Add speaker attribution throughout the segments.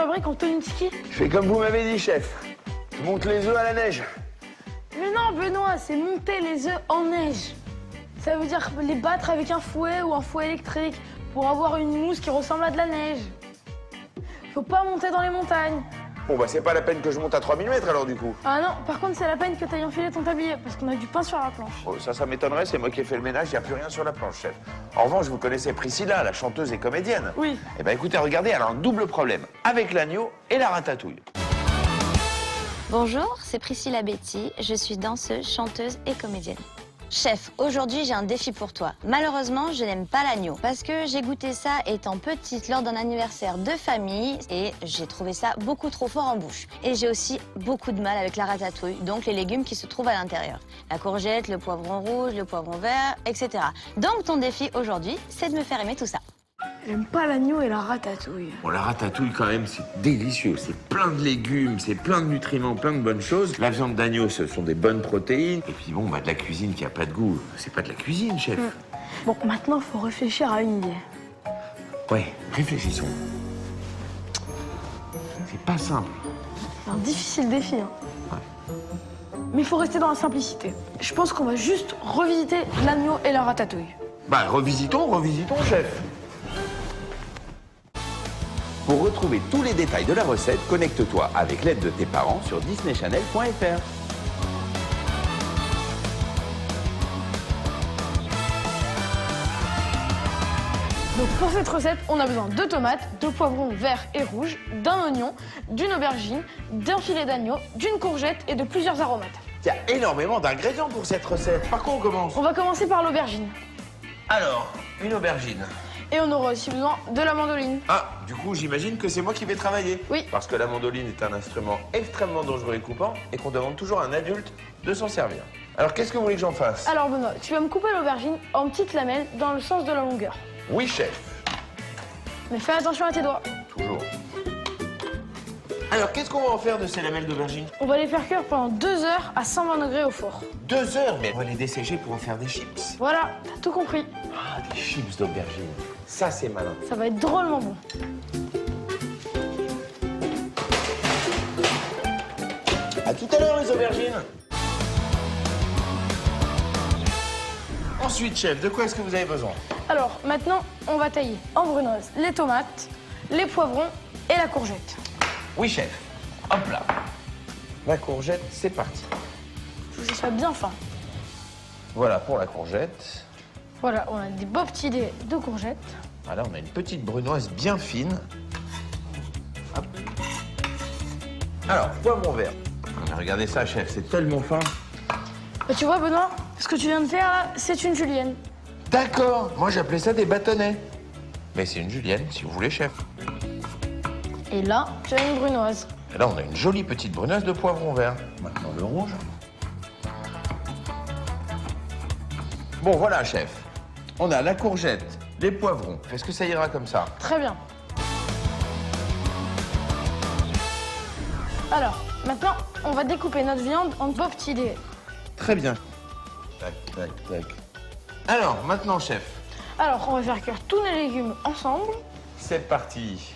Speaker 1: fabriques en tenue de ski?
Speaker 2: Je fais comme vous m'avez dit, chef. Je monte les œufs à la neige.
Speaker 1: Mais non, Benoît, c'est monter les œufs en neige. Ça veut dire les battre avec un fouet ou un fouet électrique pour avoir une mousse qui ressemble à de la neige. Faut pas monter dans les montagnes.
Speaker 2: Bon, bah, c'est pas la peine que je monte à 3000 mètres alors, du coup.
Speaker 1: Ah non, par contre, c'est la peine que t'ailles enfiler ton tablier parce qu'on a du pain sur la planche.
Speaker 2: Oh, ça m'étonnerait, c'est moi qui ai fait le ménage, il n'y a plus rien sur la planche, chef. En revanche, vous connaissez Priscilla, la chanteuse et comédienne.
Speaker 1: Oui.
Speaker 2: Eh ben, écoutez, regardez, elle a un double problème, avec l'agneau et la ratatouille.
Speaker 3: Bonjour, c'est Priscilla Betty, je suis danseuse, chanteuse et comédienne. Chef, aujourd'hui j'ai un défi pour toi. Malheureusement, je n'aime pas l'agneau parce que j'ai goûté ça étant petite lors d'un anniversaire de famille et j'ai trouvé ça beaucoup trop fort en bouche. Et j'ai aussi beaucoup de mal avec la ratatouille, donc les légumes qui se trouvent à l'intérieur. La courgette, le poivron rouge, le poivron vert, etc. Donc ton défi aujourd'hui, c'est de me faire aimer tout ça.
Speaker 1: J'aime pas l'agneau et la ratatouille.
Speaker 2: Bon, la ratatouille, quand même, c'est délicieux. C'est plein de légumes, c'est plein de nutriments, plein de bonnes choses. La viande d'agneau, ce sont des bonnes protéines. Et puis, bon, bah, de la cuisine qui a pas de goût, c'est pas de la cuisine, chef.
Speaker 1: Bon, maintenant, faut réfléchir à une idée.
Speaker 2: Ouais, réfléchissons. C'est pas simple.
Speaker 1: C'est un difficile défi, hein.
Speaker 2: Ouais.
Speaker 1: Mais il faut rester dans la simplicité. Je pense qu'on va juste revisiter l'agneau et la ratatouille.
Speaker 2: Bah, revisitons, chef. Pour retrouver tous les détails de la recette, connecte-toi avec l'aide de tes parents sur disneychannel.fr.
Speaker 1: Donc pour cette recette, on a besoin de tomates, de poivrons verts et rouges, d'un oignon, d'une aubergine, d'un filet d'agneau, d'une courgette et de plusieurs aromates.
Speaker 2: Il y a énormément d'ingrédients pour cette recette. Par quoi on commence?
Speaker 1: On va commencer par l'aubergine.
Speaker 2: Alors, une aubergine.
Speaker 1: Et on aura aussi besoin de la mandoline.
Speaker 2: Ah, du coup, j'imagine que c'est moi qui vais travailler.
Speaker 1: Oui.
Speaker 2: Parce que la mandoline est un instrument extrêmement dangereux et coupant et qu'on demande toujours à un adulte de s'en servir. Alors, qu'est-ce que vous voulez que j'en fasse?
Speaker 1: Alors Benoît, tu vas me couper l'aubergine en petites lamelles dans le sens de la longueur.
Speaker 2: Oui, chef.
Speaker 1: Mais fais attention à tes doigts.
Speaker 2: Toujours. Alors, qu'est-ce qu'on va en faire de ces lamelles d'aubergine?
Speaker 1: On va les faire cuire pendant 2 heures à 120 degrés au four.
Speaker 2: 2 heures, mais on va les dessécher pour en faire des chips.
Speaker 1: Voilà, t'as tout compris.
Speaker 2: Ah, des chips d'aubergine. Ça, c'est malin.
Speaker 1: Ça va être drôlement bon.
Speaker 2: À tout à l'heure, les aubergines. Ensuite, chef, de quoi est-ce que vous avez besoin?
Speaker 1: Alors, maintenant, on va tailler en brunoise les tomates, les poivrons et la courgette.
Speaker 2: Oui, chef. Hop là. La courgette, c'est parti.
Speaker 1: Faut que ce soit bien fin.
Speaker 2: Voilà pour la courgette.
Speaker 1: Voilà, on a des beaux petits dés de courgettes.
Speaker 2: Voilà, on a une petite brunoise bien fine. Hop. Alors, poivron vert. Regardez ça, chef, c'est tellement fin.
Speaker 1: Bah, tu vois, Benoît, ce que tu viens de faire là, c'est une julienne.
Speaker 2: D'accord, moi j'appelais ça des bâtonnets. Mais c'est une julienne, si vous voulez, chef.
Speaker 1: Et là, tu as une brunoise.
Speaker 2: Et là, on a une jolie petite brunoise de poivron vert. Maintenant, le rouge. Bon, voilà, chef. On a la courgette, les poivrons. Est-ce que ça ira comme ça?
Speaker 1: Très bien. Alors, maintenant, on va découper notre viande en beaux petits dés.
Speaker 2: Très bien. Tac, tac, tac. Alors, maintenant, chef.
Speaker 1: Alors, on va faire cuire tous les légumes ensemble.
Speaker 2: C'est parti.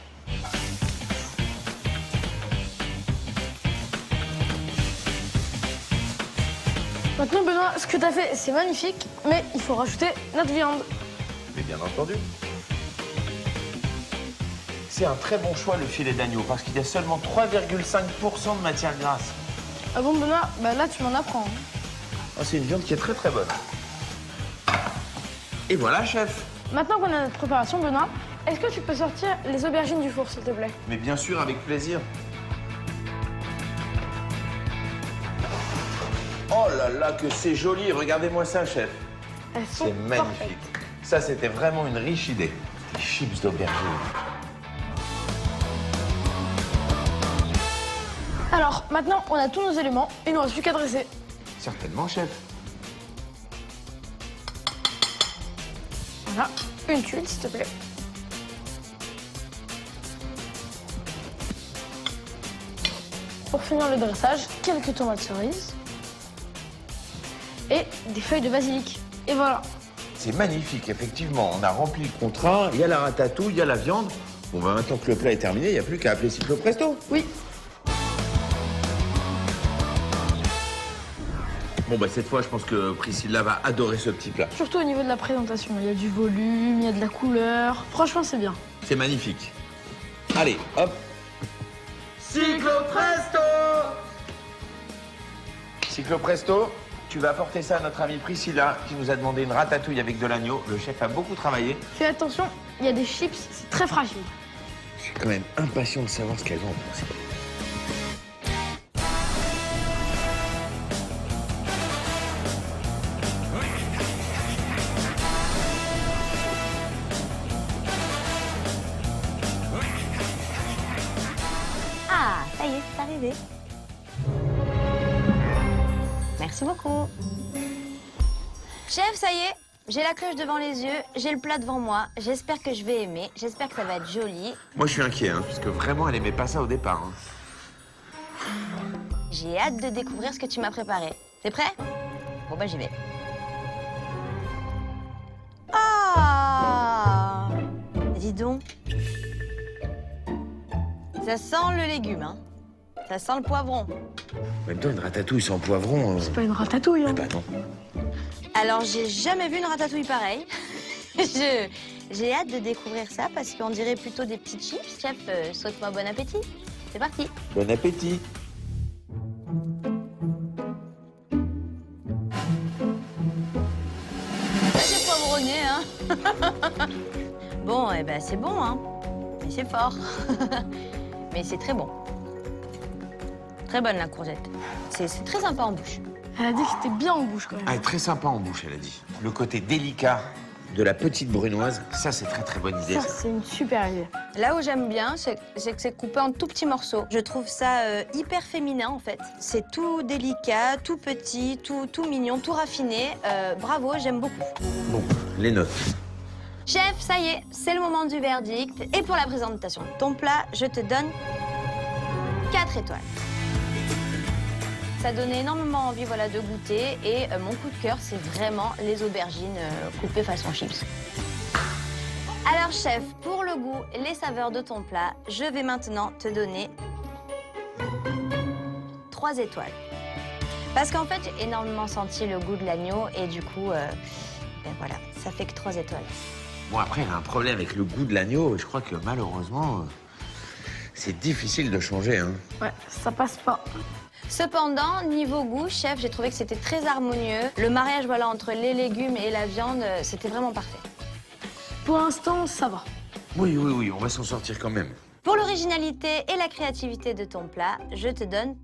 Speaker 1: Maintenant, Benoît, ce que tu as fait, c'est magnifique, mais il faut rajouter notre viande.
Speaker 2: Mais bien entendu. C'est un très bon choix, le filet d'agneau, parce qu'il y a seulement 3,5% de matière grasse.
Speaker 1: Ah bon, Benoît? Bah là, tu m'en apprends.
Speaker 2: Ah, c'est une viande qui est très très bonne. Et voilà, chef.
Speaker 1: Maintenant qu'on a notre préparation, Benoît, est-ce que tu peux sortir les aubergines du four, s'il te plaît?
Speaker 2: Mais bien sûr, avec plaisir. Oh là là, que c'est joli. Regardez-moi ça, chef.
Speaker 1: Elles sont
Speaker 2: C'est magnifique.
Speaker 1: parfaites.
Speaker 2: Ça, c'était vraiment une riche idée. Des chips d'aubergine.
Speaker 1: Alors, maintenant, on a tous nos éléments. Il ne nous reste plus qu'à dresser.
Speaker 2: Certainement, chef.
Speaker 1: Voilà, une tuile, s'il te plaît. Pour finir le dressage, quelques tomates cerises. Et des feuilles de basilic. Et voilà.
Speaker 2: C'est magnifique, effectivement. On a rempli le contrat. Il y a la ratatouille, il y a la viande. Bon, bah, maintenant que le plat est terminé, il n'y a plus qu'à appeler Cyclo Presto.
Speaker 1: Oui.
Speaker 2: Bon, bah, cette fois, je pense que Priscilla va adorer ce petit plat.
Speaker 1: Surtout au niveau de la présentation. Il y a du volume, il y a de la couleur. Franchement, c'est bien.
Speaker 2: C'est magnifique. Allez, hop. Cyclo Presto! Cyclo Presto, tu vas apporter ça à notre amie Priscilla, qui nous a demandé une ratatouille avec de l'agneau. Le chef a beaucoup travaillé.
Speaker 1: Fais attention, il y a des chips, c'est très fragile.
Speaker 2: Je suis quand même impatient de savoir ce qu'elle va en penser.
Speaker 3: Ah, ça y est, c'est arrivé. Merci beaucoup. Chef, ça y est, j'ai la cloche devant les yeux, j'ai le plat devant moi. J'espère que je vais aimer, j'espère que ça va être joli.
Speaker 2: Moi, je suis inquiet, hein, parce que vraiment, elle aimait pas ça au départ. Hein.
Speaker 3: J'ai hâte de découvrir ce que tu m'as préparé. T'es prêt? Bon, bah, j'y vais. Ah! Dis donc. Ça sent le légume, hein. Ça sent le poivron.
Speaker 2: En même temps, une ratatouille sans poivron...
Speaker 1: C'est pas une ratatouille, hein.
Speaker 2: Bah non.
Speaker 3: Alors, j'ai jamais vu une ratatouille pareille. J'ai hâte de découvrir ça parce qu'on dirait plutôt des petites chips. Chef, souhaite-moi bon appétit. C'est parti.
Speaker 2: Bon appétit.
Speaker 3: Ça, c'est poivronné, hein. Bon, eh ben, c'est bon, hein. Mais c'est fort. Mais c'est très bon. Très bonne, la courgette. C'est très sympa en bouche.
Speaker 1: Elle a dit que c'était bien en bouche, quand même.
Speaker 2: Ah, très sympa en bouche, elle a dit. Le côté délicat de la petite brunoise, ça, c'est très bonne idée,
Speaker 1: Ça,
Speaker 2: ça.
Speaker 1: c'est une super idée.
Speaker 3: Là où j'aime bien, c'est que c'est coupé en tout petits morceaux. Je trouve ça hyper féminin, en fait. C'est tout délicat, tout petit, tout mignon, tout raffiné. Bravo, j'aime beaucoup.
Speaker 2: Bon, les notes.
Speaker 3: Chef, ça y est, c'est le moment du verdict. Et pour la présentation de ton plat, je te donne 4 étoiles. Ça donnait énormément envie, voilà, de goûter. Et mon coup de cœur, c'est vraiment les aubergines coupées façon chips. Alors, chef, pour le goût et les saveurs de ton plat, je vais maintenant te donner 3 étoiles. Parce qu'en fait, j'ai énormément senti le goût de l'agneau et du coup, ben voilà, ça fait que 3 étoiles.
Speaker 2: Bon, après, elle a un problème avec le goût de l'agneau. Je crois que, malheureusement, c'est difficile de changer, hein.
Speaker 1: Ouais, ça passe pas.
Speaker 3: Cependant, niveau goût, chef, j'ai trouvé que c'était très harmonieux. Le mariage, voilà, entre les légumes et la viande, c'était vraiment parfait.
Speaker 1: Pour l'instant, ça va.
Speaker 2: Oui, on va s'en sortir quand même.
Speaker 3: Pour l'originalité et la créativité de ton plat, je te donne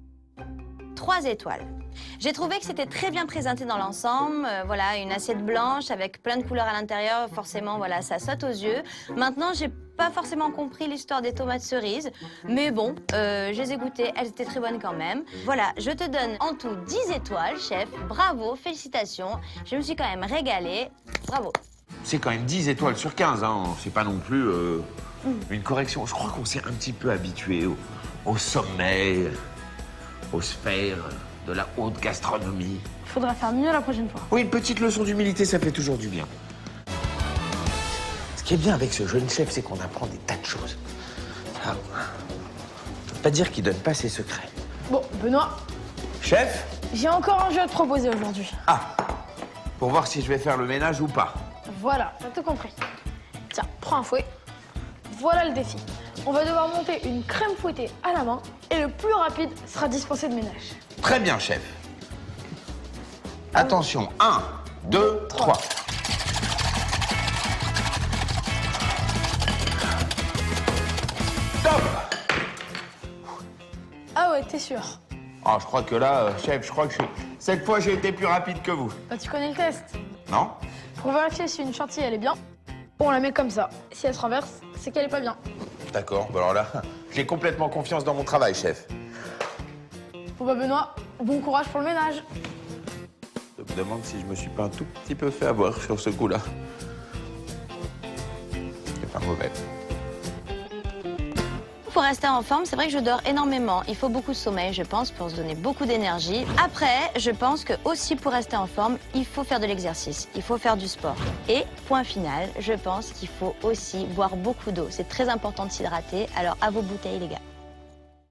Speaker 3: 3 étoiles. J'ai trouvé que c'était très bien présenté dans l'ensemble. Voilà, une assiette blanche avec plein de couleurs à l'intérieur. Forcément, voilà, ça saute aux yeux. Maintenant, j'ai pas forcément compris l'histoire des tomates cerises. Mais bon, je les ai goûtées, elles étaient très bonnes quand même. Voilà, je te donne en tout 10 étoiles, chef. Bravo, félicitations. Je me suis quand même régalée. Bravo.
Speaker 2: C'est quand même 10 étoiles sur 15, hein. C'est pas non plus une correction. Je crois qu'on s'est un petit peu habitué au sommet, aux sphères de la haute gastronomie.
Speaker 1: Il faudra faire mieux la prochaine fois.
Speaker 2: Oui, une petite leçon d'humilité, ça fait toujours du bien. Ce qui est bien avec ce jeune chef, c'est qu'on apprend des tas de choses. Ah, on peut pas dire qu'il donne pas ses secrets.
Speaker 1: Bon, Benoît,
Speaker 2: Chef?
Speaker 1: j'ai encore un jeu à te proposer aujourd'hui.
Speaker 2: Ah, pour voir si je vais faire le ménage ou pas.
Speaker 1: Voilà, t'as tout compris. Tiens, prends un fouet. Voilà le défi. On va devoir monter une crème fouettée à la main et le plus rapide sera dispensé de ménage.
Speaker 2: Très bien, chef. Attention, 1, 2, 3. Top!
Speaker 1: Ah ouais, t'es sûr?
Speaker 2: Ah, je crois que là, chef, je crois que cette fois, j'ai été plus rapide que vous.
Speaker 1: Bah, tu connais le test.
Speaker 2: Non?
Speaker 1: Pour vérifier si une chantilly elle est bien, on la met comme ça. Si elle se renverse, c'est qu'elle est pas bien.
Speaker 2: D'accord, bon alors là, j'ai complètement confiance dans mon travail, chef.
Speaker 1: Bon bah Benoît, bon courage pour le ménage.
Speaker 2: Je me demande si je me suis pas un tout petit peu fait avoir sur ce coup-là. C'est pas mauvais.
Speaker 3: pour rester en forme, c'est vrai que je dors énormément. Il faut beaucoup de sommeil, je pense, pour se donner beaucoup d'énergie. Après, je pense que aussi pour rester en forme, il faut faire de l'exercice, il faut faire du sport. Et point final, je pense qu'il faut aussi boire beaucoup d'eau. C'est très important de s'hydrater, alors à vos bouteilles les gars.